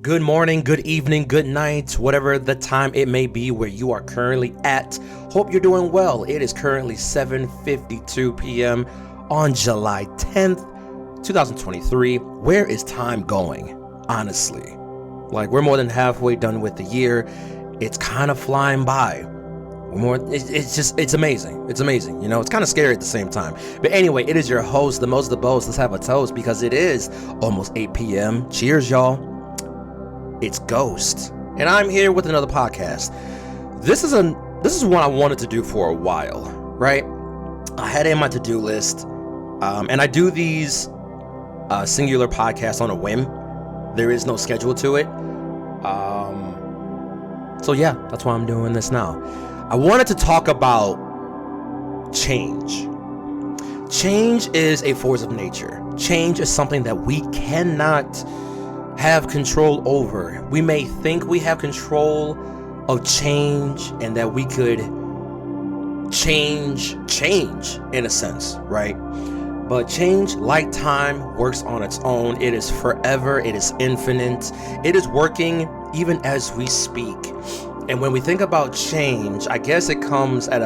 Good morning, good evening, good night, whatever the time it may be where you are currently at. Hope you're doing well. It is currently 7:52 p.m. on July 10th, 2023. Where is time going? Honestly, we're more than halfway done with the year. It's kind of flying by. It's amazing. It's amazing. It's kind of scary at the same time. But anyway, it is your host, the most, the boast. Let's have a toast because it is almost 8 p.m. Cheers, y'all. It's Ghost, and I'm here with another podcast. This is one I wanted to do for a while, right? I had it in my to-do list, and I do these singular podcasts on a whim. There is no schedule to it. So yeah, that's why I'm doing this now. I wanted to talk about change. Change is a force of nature. Change is something that we cannot have control over. We may think we have control of change and that we could change in a sense, right? But change, like time, works on its own. It is forever. It is infinite. It is working even as we speak. And when we think about change, I guess it comes at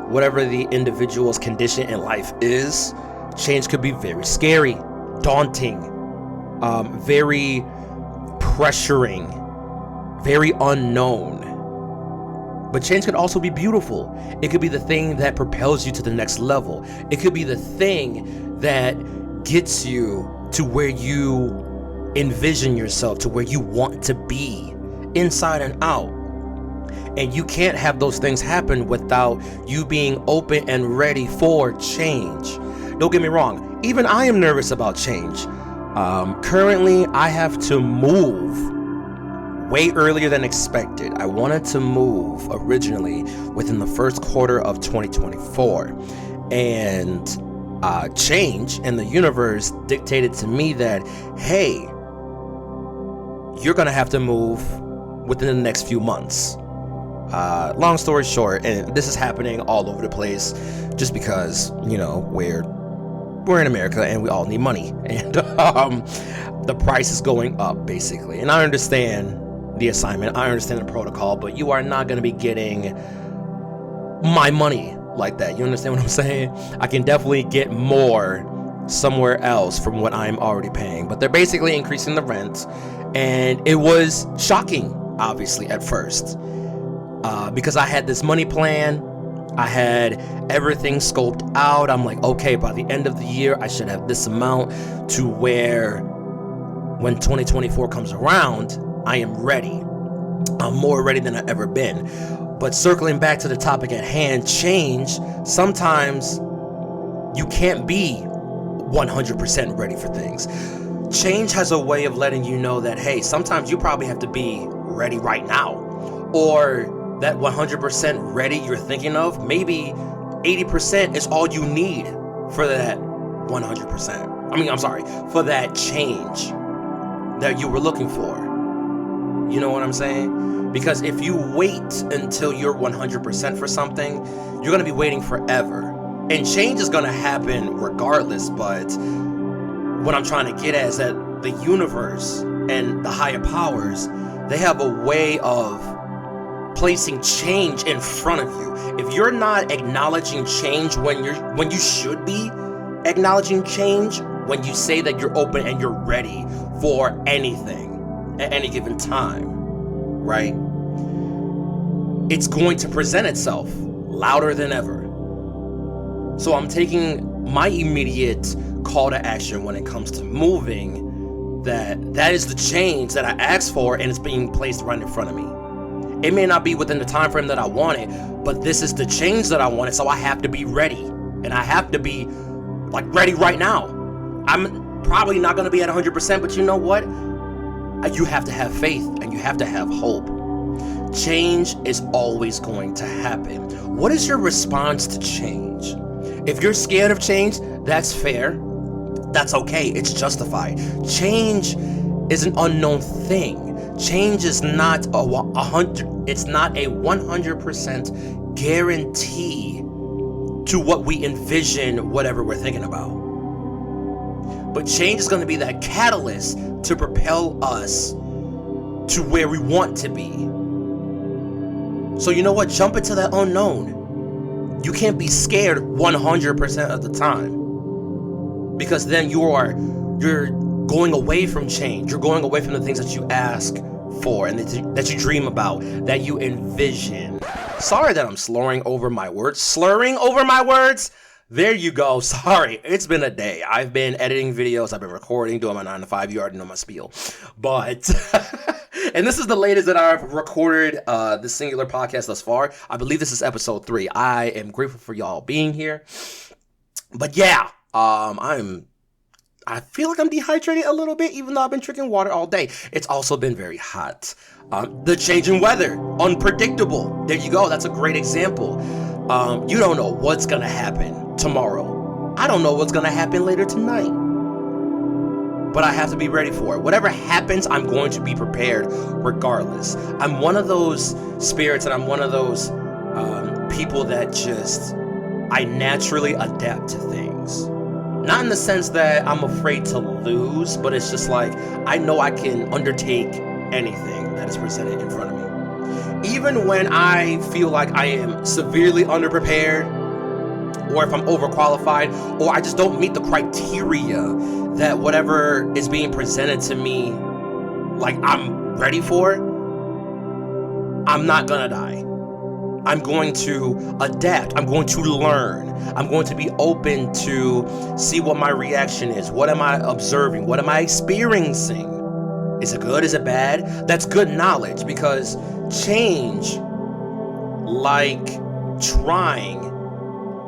whatever the individual's condition in life is. Change could be very scary, daunting, very pressuring, very unknown. But change could also be beautiful. It could be the thing that propels you to the next level. It could be the thing that gets you to where you envision yourself, to where you want to be, inside and out. And you can't have those things happen without you being open and ready for change. Don't get me wrong, even I am nervous about change. Currently, I have to move way earlier than expected. I wanted to move originally within the first quarter of 2024. And change in the universe dictated to me that, hey, you're going to have to move within the next few months. Long story short, and this is happening all over the place just because, we're in America and we all need money, and the price is going up basically. And I understand the assignment, I understand the protocol, but you are not going to be getting my money like that. You understand what I'm saying? I can definitely get more somewhere else from what I'm already paying, but they're basically increasing the rent, and it was shocking, obviously, at first. Because I had this money plan, I had everything scoped out. I'm like, okay, by the end of the year, I should have this amount to where when 2024 comes around, I am ready. I'm more ready than I've ever been. But circling back to the topic at hand, change, sometimes you can't be 100% ready for things. Change has a way of letting you know that, hey, sometimes you probably have to be ready right now. Or that 100% ready you're thinking of, maybe 80% is all you need for that 100%. For that change that you were looking for. You know what I'm saying? Because if you wait until you're 100% for something, you're going to be waiting forever. And change is going to happen regardless, but what I'm trying to get at is that the universe and the higher powers, they have a way of placing change in front of you. If you're not acknowledging change when you should be acknowledging change, when you say that you're open and you're ready for anything at any given time, right? It's going to present itself louder than ever. So I'm taking my immediate call to action when it comes to moving, that is the change that I asked for, and it's being placed right in front of me. It may not be within the time frame that I wanted, but this is the change that I wanted, so I have to be ready. And I have to be ready right now. I'm probably not going to be at 100%, but you know what? You have to have faith and you have to have hope. Change is always going to happen. What is your response to change? If you're scared of change, that's fair. That's okay. It's justified. Change is an unknown thing. Change is not it's not a 100% guarantee to what we envision, whatever we're thinking about. But change is going to be that catalyst to propel us to where we want to be. So you know what? Jump into that unknown. You can't be scared 100% of the time, because then you're going away from change. You're going away from the things that you ask for and that you dream about, that you envision. Sorry that I'm slurring over my words. There you go. Sorry, it's been a day. I've been editing videos, I've been recording, doing my 9 to 5. You already know my spiel. But and this is the latest that I've recorded this singular podcast thus far. I believe this is episode 3. I am grateful for y'all being here. But yeah, I feel like I'm dehydrated a little bit, even though I've been drinking water all day. It's also been very hot. The changing weather, unpredictable. There you go. That's a great example. You don't know what's going to happen tomorrow. I don't know what's going to happen later tonight. But I have to be ready for it. Whatever happens, I'm going to be prepared regardless. I'm one of those spirits, and I'm one of those people that I naturally adapt to things. Not in the sense that I'm afraid to lose, but it's just like, I know I can undertake anything that is presented in front of me. Even when I feel like I am severely underprepared, or if I'm overqualified, or I just don't meet the criteria that whatever is being presented to me, like I'm ready for, I'm not gonna die. I'm going to adapt. I'm going to learn. I'm going to be open to see what my reaction is. What am I observing? What am I experiencing? Is it good? Is it bad? That's good knowledge, because change, like trying,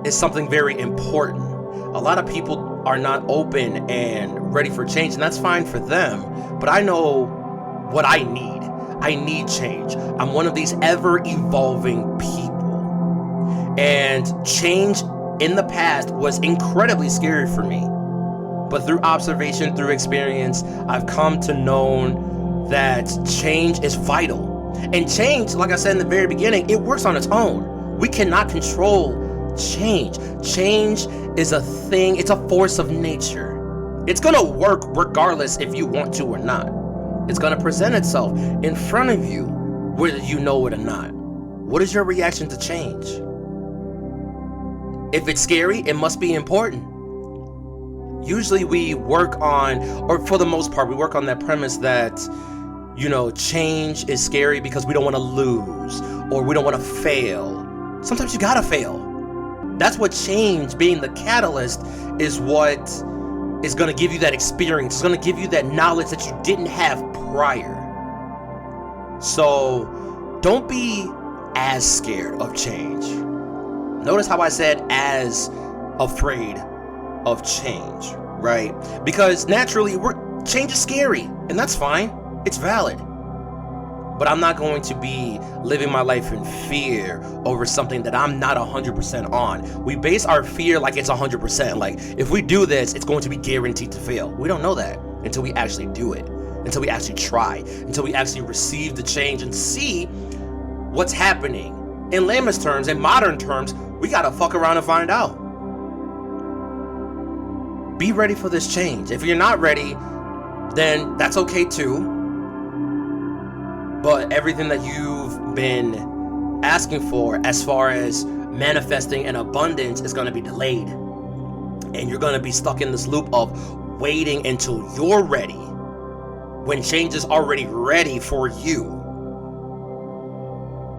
is something very important. A lot of people are not open and ready for change, and that's fine for them. But I know what I need. I need change. I'm one of these ever-evolving people. And change in the past was incredibly scary for me. But through observation, through experience, I've come to know that change is vital. And change, like I said in the very beginning, it works on its own. We cannot control change. Change is a thing, it's a force of nature. It's gonna work regardless if you want to or not. It's going to present itself in front of you, whether you know it or not. What is your reaction to change? If it's scary, it must be important. Usually we work on, or for the most part, we work on that premise that, change is scary because we don't want to lose, or we don't want to fail. Sometimes you gotta fail. That's what change, being the catalyst, is what is going to give you that experience. It's going to give you that knowledge that you didn't have prior. So don't be as scared of change. Notice how I said as afraid of change, right? Because naturally, change is scary, and that's fine. It's valid. But I'm not going to be living my life in fear over something that I'm not 100% on. We base our fear like it's 100%. Like, if we do this, it's going to be guaranteed to fail. We don't know that until we actually do it, until we actually try, until we actually receive the change and see what's happening. In layman's terms, in modern terms, we gotta fuck around and find out. Be ready for this change. If you're not ready, then that's okay too. But everything that you've been asking for as far as manifesting an abundance is going to be delayed. And you're going to be stuck in this loop of waiting until you're ready, when change is already ready for you.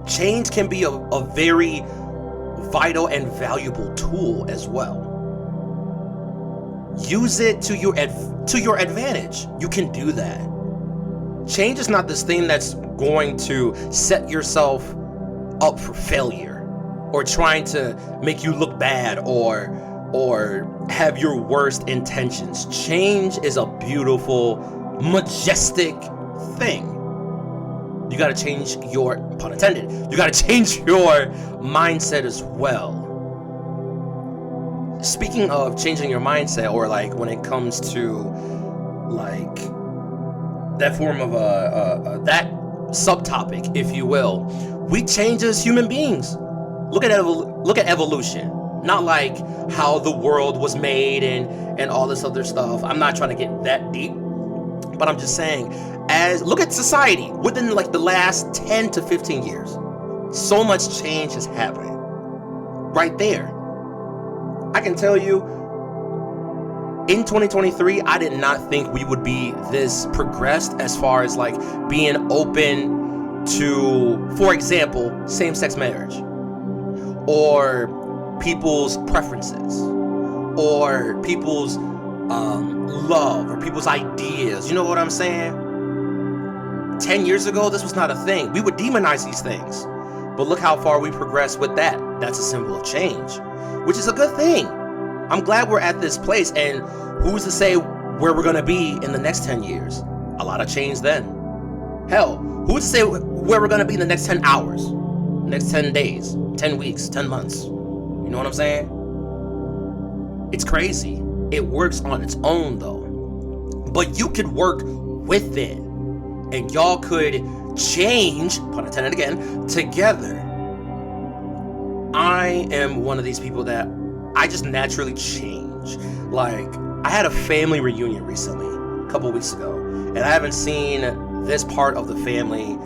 Change can be a very vital and valuable tool as well. Use it to your advantage. You can do that. Change is not this thing that's going to set yourself up for failure, or trying to make you look bad, or have your worst intentions. Change is a beautiful, majestic thing. You gotta change your, pun intended, you gotta change your mindset as well. Speaking of changing your mindset, or like when it comes to like that form of that subtopic, if you will, we change as human beings. Look at evolution. Not like how the world was made and all this other stuff. I'm not trying to get that deep, But I'm just saying, look at society within like the last 10 to 15 years. So much change is happening right there. I can tell you, in 2023, I did not think we would be this progressed as far as like being open to, for example, same-sex marriage, or people's preferences, or people's love, or people's ideas. You know what I'm saying? 10 years ago, this was not a thing. We would demonize these things. But look how far we progressed with that. That's a symbol of change, which is a good thing. I'm glad we're at this place, and who's to say where we're gonna be in the next 10 years? A lot of change then. Hell, who's to say where we're gonna be in the next 10 hours, next 10 days, 10 weeks, 10 months? You know what I'm saying? It's crazy. It works on its own though. But you could work with it, and y'all could change, pun intended again, together. I am one of these people that I just naturally change. Like, I had a family reunion recently, a couple weeks ago, and I haven't seen this part of the family,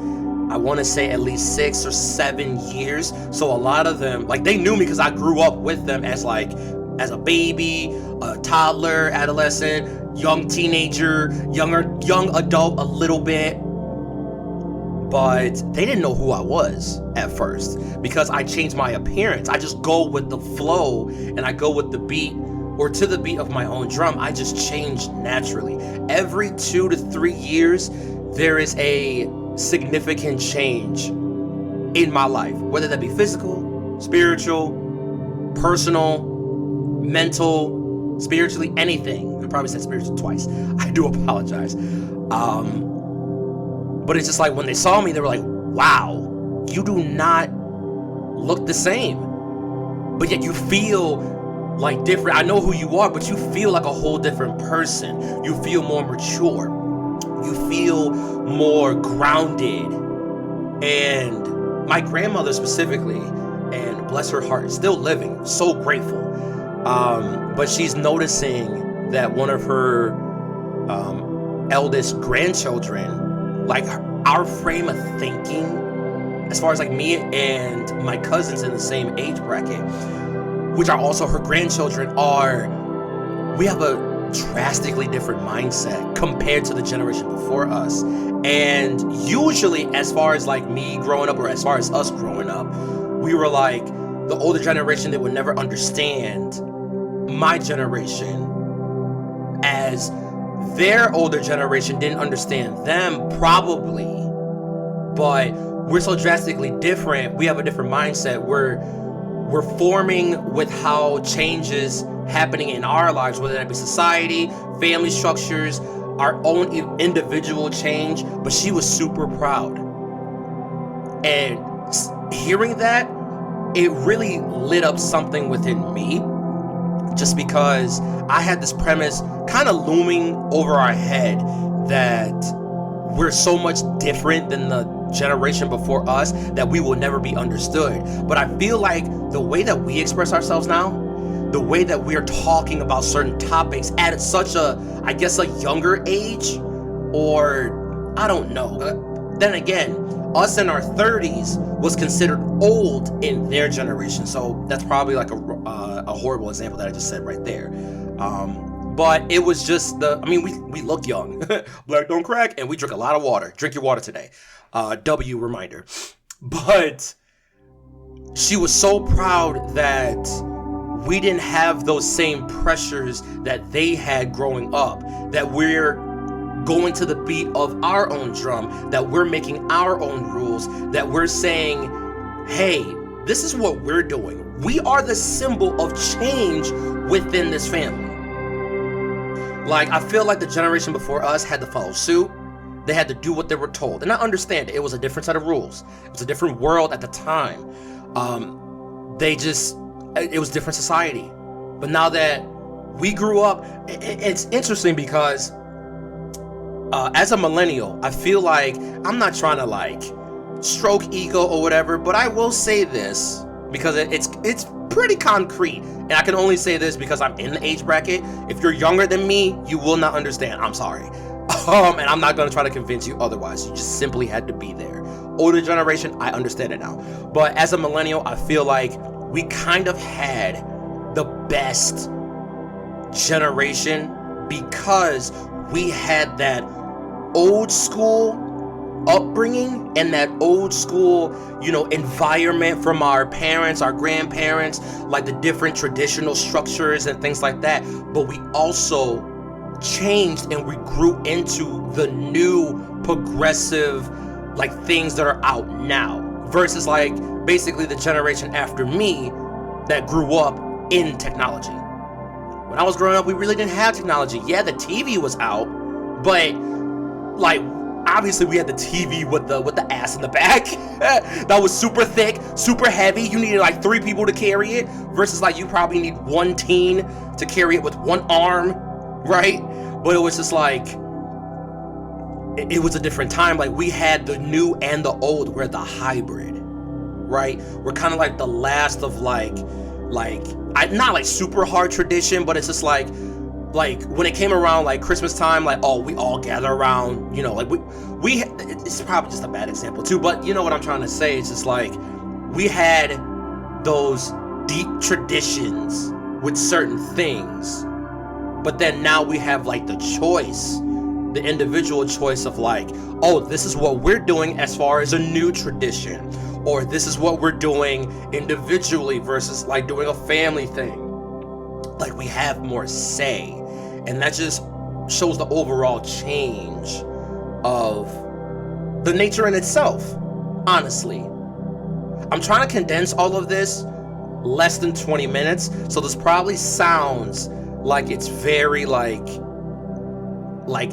I want to say at least 6 or 7 years. So a lot of them, like, they knew me because I grew up with them as a baby, a toddler, adolescent, young teenager, young adult a little bit. But they didn't know who I was at first because I changed my appearance. I just go with the flow, and I go with the beat, or to the beat of my own drum. I just change naturally. Every 2 to 3 years, there is a significant change in my life, whether that be physical, spiritual, personal, mental, spiritually, anything. I probably said spiritual twice. I do apologize. But it's just like when they saw me, they were like, wow, you do not look the same. But yet you feel like different. I know who you are, but you feel like a whole different person. You feel more mature. You feel more grounded. And my grandmother specifically, and bless her heart, still living, so grateful. But she's noticing that one of her eldest grandchildren, like our frame of thinking, as far as like me and my cousins in the same age bracket, which are also her grandchildren, we have a drastically different mindset compared to the generation before us. And usually, as far as like me growing up, or as far as us growing up, we were like the older generation that would never understand my generation, as their older generation didn't understand them, probably. But we're so drastically different. We have a different mindset. We're forming with how changes happening in our lives, whether that be society, family structures, our own individual change. But she was super proud. And hearing that, it really lit up something within me. Just because I had this premise kind of looming over our head that we're so much different than the generation before us that we will never be understood. But I feel like the way that we express ourselves now, the way that we're talking about certain topics at such a, I guess, a younger age, or I don't know. Then again, us in our 30s was considered old in their generation. So that's probably like a horrible example that I just said right there. But it was just we look young. Black don't crack, and we drink a lot of water. Drink your water today. W reminder. But she was so proud that we didn't have those same pressures that they had growing up, that we're going to the beat of our own drum, that we're making our own rules, that we're saying, hey, this is what we're doing. We are the symbol of change within this family. Like, I feel like the generation before us had to follow suit. They had to do what they were told. And I understand it was a different set of rules. It was a different world at the time. It was different society. But now that we grew up, it's interesting because as a millennial, I feel like I'm not trying to like stroke ego or whatever, but I will say this because it's pretty concrete, and I can only say this because I'm in the age bracket. If you're younger than me, you will not understand. I'm sorry. And I'm not gonna try to convince you otherwise. You just simply had to be there. Older generation, I understand it now. But as a millennial, I feel like we kind of had the best generation because we had that old school upbringing and that old school, you know, environment from our parents, our grandparents, like the different traditional structures and things like that. But we also changed and we grew into the new progressive like things that are out now versus like basically the generation after me that grew up in technology. When I was growing up, we really didn't have technology. Yeah, the TV was out, but like obviously we had the TV with the ass in the back that was super thick, super heavy. You needed like 3 people to carry it versus like you probably need 1 teen to carry it with 1 arm, right? But it was just like it was a different time. Like we had the new and the old. We're the hybrid, right? We're kind of like the last of like not like super hard tradition, but it's just like when it came around like Christmas time, like, oh, we all gather around, you know, like we it's probably just a bad example too, but you know what I'm trying to say. It's just like we had those deep traditions with certain things, but then now we have like the choice, the individual choice of like, oh, this is what we're doing as far as a new tradition, or this is what we're doing individually versus like doing a family thing. Like we have more say, and that just shows the overall change of the nature in itself. Honestly, I'm trying to condense all of this less than 20 minutes, so this probably sounds like it's very like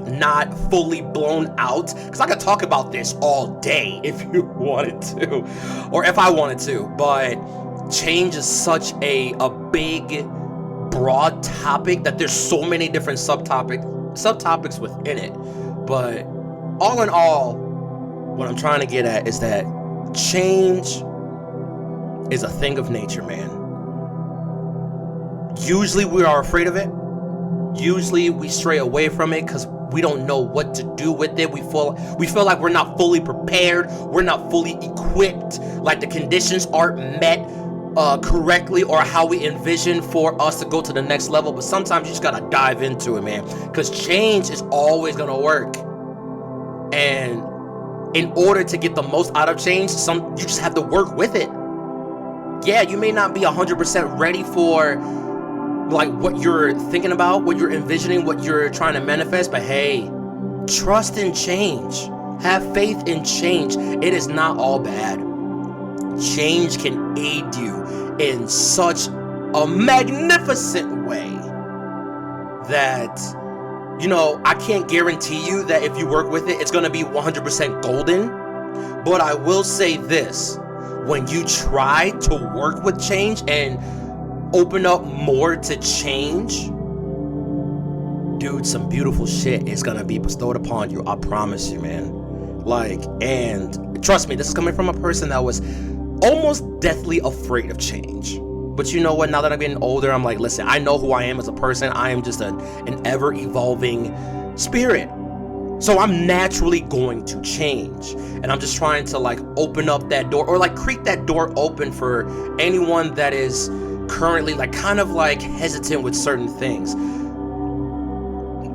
not fully blown out, because I could talk about this all day if you wanted to, or if I wanted to, but change is such a big broad topic that there's so many different subtopics within it. But all in all, what I'm trying to get at is that change is a thing of nature, man. Usually we are afraid of it. Usually we stray away from it because we don't know what to do with it. We feel like we're not fully prepared. We're not fully equipped. Like the conditions aren't met correctly, or how we envision for us to go to the next level. But sometimes you just gotta dive into it, man, because change is always gonna work. And in order to get the most out of change, you just have to work with it. Yeah, you may not be 100% ready for like what you're thinking about, what you're envisioning, what you're trying to manifest, but hey, trust in change. Have faith in change. It is not all bad. Change can aid you in such a magnificent way that, you know, I can't guarantee you that if you work with it, it's going to be 100% golden. But I will say this, when you try to work with change and open up more to change, dude, some beautiful shit is going to be bestowed upon you. I promise you, man. Like, and trust me, this is coming from a person that was almost deathly afraid of change. But you know what, now that I'm getting older, I'm like, listen, I know who I am as a person. I am just an ever evolving spirit, so I'm naturally going to change. And I'm just trying to like open up that door, or like create that door open for anyone that is currently like kind of like hesitant with certain things.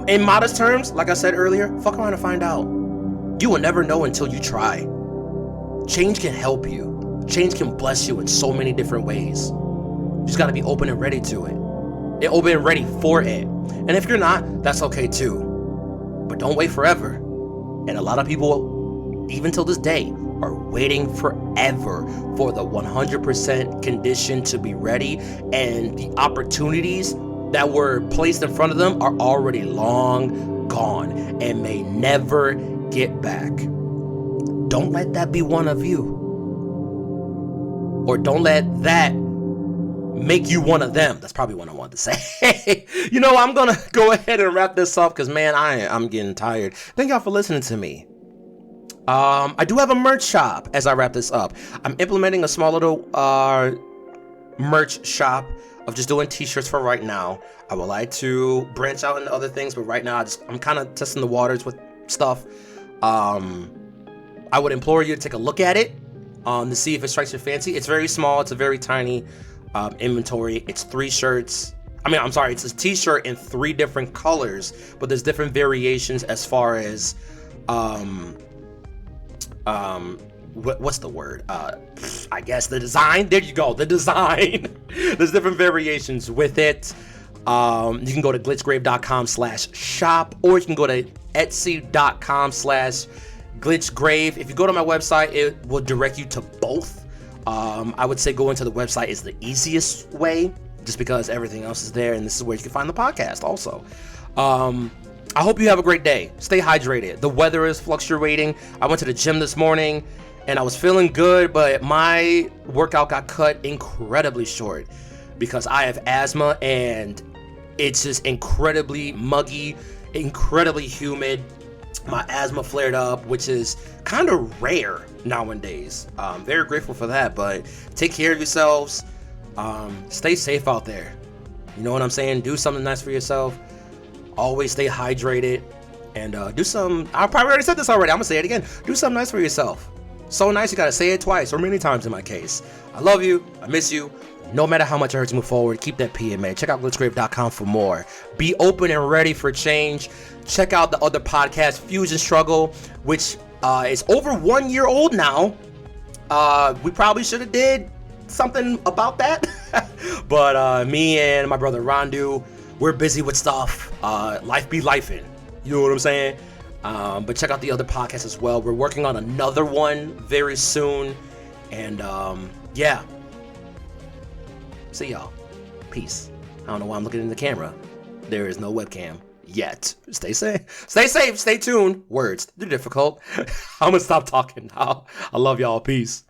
In modest terms, like I said earlier, fuck around and find out. You will never know until you try. Change can help you. Change can bless you in so many different ways. You just gotta be open and ready to it. Open and ready for it. And if you're not, that's okay too. But don't wait forever. And a lot of people, even till this day, are waiting forever for the 100% condition to be ready, and the opportunities that were placed in front of them are already long gone and may never get back. Don't let that be one of you. Or don't let that make you one of them. That's probably what I wanted to say. You know, I'm gonna go ahead and wrap this up because, man, I'm getting tired. Thank y'all for listening to me. I do have a merch shop as I wrap this up. I'm implementing a small little merch shop of just doing t-shirts for right now. I would like to branch out into other things, but right now I'm kind of testing the waters with stuff. I would implore you to take a look at it to see if it strikes your fancy. It's very small. It's a very tiny inventory. It's 3 shirts. It's a t-shirt in 3 different colors, but there's different variations as far as what's the word? I guess the design. There you go, the design. There's different variations with it. You can go to glitchxgrave.com/shop, or you can go to etsy.com/glitchxgrave. If you go to my website, it will direct you to both. I would say going to the website is the easiest way, just because everything else is there, and this is where you can find the podcast also. I hope you have a great day. Stay hydrated. The weather is fluctuating. I went to the gym this morning and I was feeling good, but my workout got cut incredibly short because I have asthma and it's just incredibly muggy, incredibly humid. My asthma flared up, which is kind of rare nowadays. I'm very grateful for that, but take care of yourselves. Stay safe out there. You know what I'm saying? Do something nice for yourself. Always stay hydrated, and do some. I probably already said this already. I'm gonna say it again. Do something nice for yourself. So nice you gotta say it twice or many times in my case. I love you. I miss you. No matter how much it hurts to move forward, keep that P in, man. Check out glitchxgrave.com for more. Be open and ready for change. Check out the other podcast, Fusion Struggle, which is over 1 year old now. We probably should have did something about that, but me and my brother Rondue, we're busy with stuff. Life be lifing. You know what I'm saying? But check out the other podcasts as well. We're working on another one very soon. And yeah. See y'all. Peace. I don't know why I'm looking in the camera. There is no webcam yet. Stay safe. Stay safe. Stay tuned. Words, they're difficult. I'm gonna stop talking now. I love y'all. Peace.